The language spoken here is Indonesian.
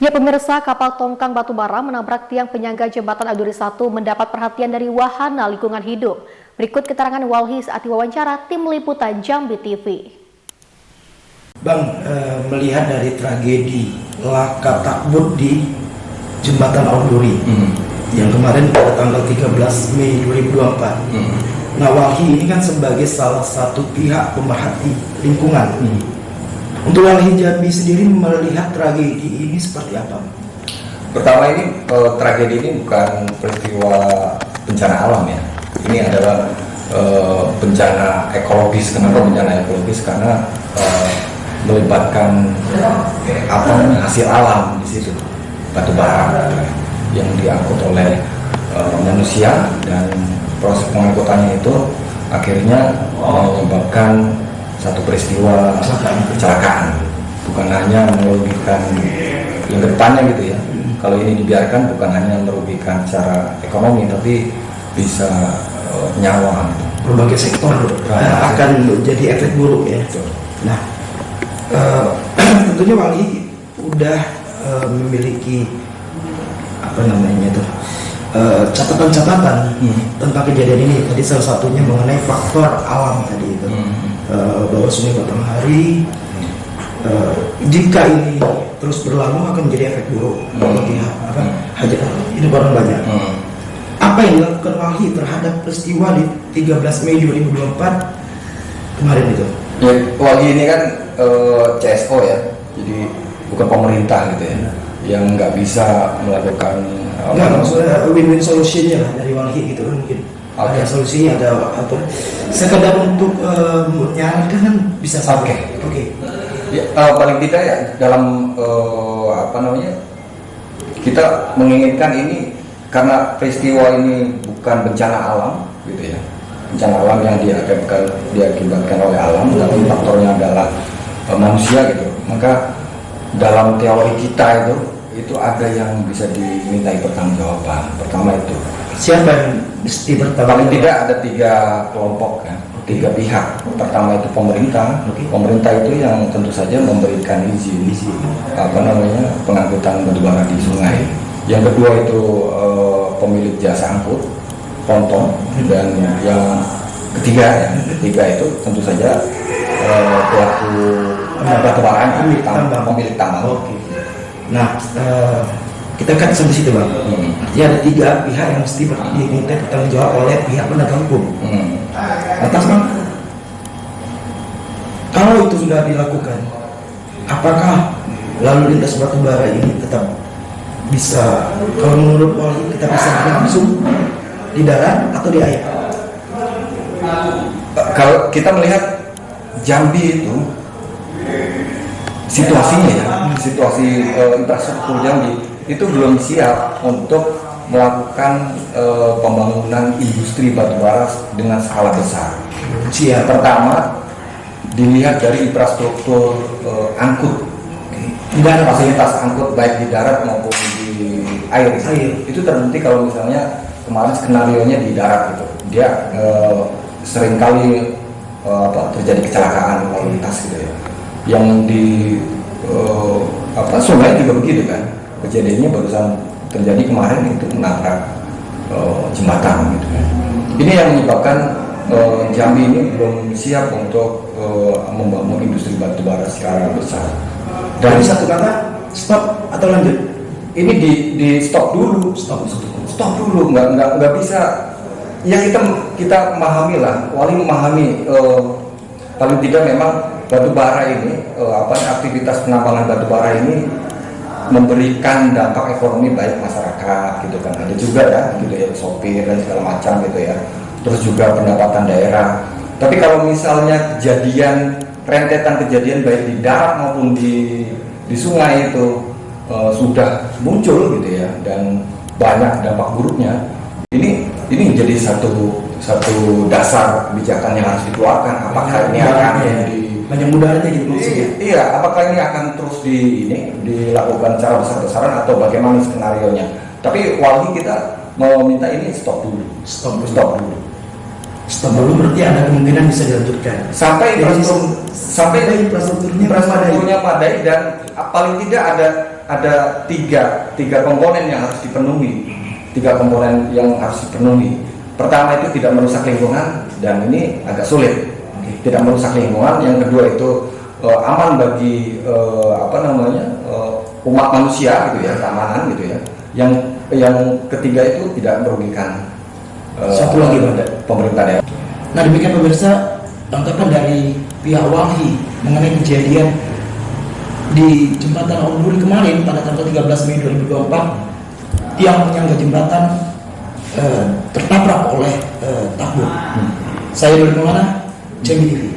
Ya pemirsa, kapal tongkang batubara menabrak tiang penyangga jembatan Alduri 1 mendapat perhatian dari wahana lingkungan hidup. Berikut keterangan Walhi saat diwawancara tim liputan Jambi TV. Bang, melihat dari tragedi laka takbut di jembatan Alduri yang kemarin pada tanggal 13 Mei 2024. Nah, Walhi ini kan sebagai salah satu pihak pemerhati lingkungan. Untuk Walhi Jambi sendiri melihat tragedi ini seperti apa? Pertama, ini tragedi ini bukan peristiwa bencana alam ya. Ini adalah bencana ekologis. Kenapa bencana ekologis? Karena melibatkan hasil alam di situ, batu bara yang diangkut oleh manusia, dan proses pengangkutannya itu akhirnya menyebabkan satu peristiwa kecelakaan. Bukan hanya merugikan yang depannya gitu ya. Kalau ini dibiarkan bukan hanya merugikan secara ekonomi, tapi bisa nyawa. Berbagai sektor akan jadi efek buruk ya. Nah, tentunya Walhi udah memiliki catatan-catatan tentang kejadian ini. Tadi salah satunya mengenai faktor alam tadi itu, bahwa Sungai Batanghari jika ini terus berlalu akan menjadi efek buruk bagi hajat hidup orang banyak. Apa yang dilakukan Walhi terhadap peristiwa di 13 Mei 2024 kemarin itu? Ya, Walhi ini kan CSO ya, jadi bukan pemerintah gitu ya, yang nggak bisa melakukan maksudnya win-win solutionnya lah dari Walhi gitu kan, mungkin ada solusinya, ada apa sekedar untuk menyarankan kan bisa sampai. Oke. Ya, paling tidak ya dalam kita menginginkan ini, karena peristiwa ini bukan bencana alam gitu ya, bencana alam yang diakibatkan oleh alam, tapi faktornya adalah manusia gitu. Maka dalam teori kita itu ada yang bisa dimintai pertanggungjawaban. Pertama itu siapa yang mesti bertanggung paling tidak ada 3 kelompok ya, 3 pihak. Pertama itu pemerintah. Pemerintah itu yang tentu saja memberikan izin pengangkutan batubara di sungai. Yang kedua itu pemilik jasa angkut ponton, dan yang ketiga itu tentu saja pelaku batubara, pemilik tambang. Nah, kita kan sampai situ bang. Artinya ada 3 pihak yang mesti diminta bertanggung jawab oleh pihak penegak hukum. Atas bang, kalau itu sudah dilakukan, apakah lalu lintas batubara ini tetap bisa, kalau menurut Walhi, kita bisa langsung di darat atau di air? Kalau kita melihat Jambi itu situasinya situasi infrastruktur Jambi itu belum siap untuk melakukan pembangunan industri batubara dengan skala besar. Pertama, dilihat dari infrastruktur angkut, dan fasilitas angkut baik di darat maupun di air. Itu terbukti kalau misalnya kemarin skenario-nya di darat gitu, dia seringkali terjadi kecelakaan lalu lintas gitu ya. Yang di sungai juga begitu kan, kejadiannya barusan terjadi kemarin itu menabrak jembatan gitu kan. Ini yang menyebabkan Jambi ini belum siap untuk membangun industri batubara secara besar. Dari satu kata stop atau lanjut? Ini di stop dulu, stop dulu, nggak bisa. Ya kita memahami lah, Walhi memahami paling tidak memang batubara ini, aktivitas penambangan batubara ini memberikan dampak ekonomi baik masyarakat gitu kan. Ada juga ya gitu ya, sopir dan segala macam gitu ya. Terus juga pendapatan daerah. Tapi kalau misalnya rentetan kejadian baik di darat maupun di sungai itu sudah muncul gitu ya, dan banyak dampak buruknya, ini menjadi satu dasar kebijakan yang harus dikeluarkan. Apakah ini akan banyak mudaratnya gitu maksudnya? Iya, apakah ini akan terus dilakukan secara besar-besaran atau bagaimana skenarionya? Tapi Walhi kita meminta ini stop dulu. Stop dulu berarti ada kemungkinan bisa dilanjutkan sampai infrastrukturnya memadai, dan paling tidak ada ada tiga komponen yang harus dipenuhi. Pertama itu tidak merusak lingkungan, dan ini agak sulit. Tidak merusak lingkungan. Yang kedua itu aman bagi umat manusia gitu ya, keamanan gitu ya. Yang ketiga itu tidak merugikan Satu lagi, Bang, pemerintah daerah. Nah, demikian pemirsa tanggapan dari pihak Walhi mengenai kejadian di jembatan Auduri kemarin pada tanggal 13 Mei 2024, tiang penyangga jembatan tertabrak oleh takbut. Saya dari Maulana, Jambi TV.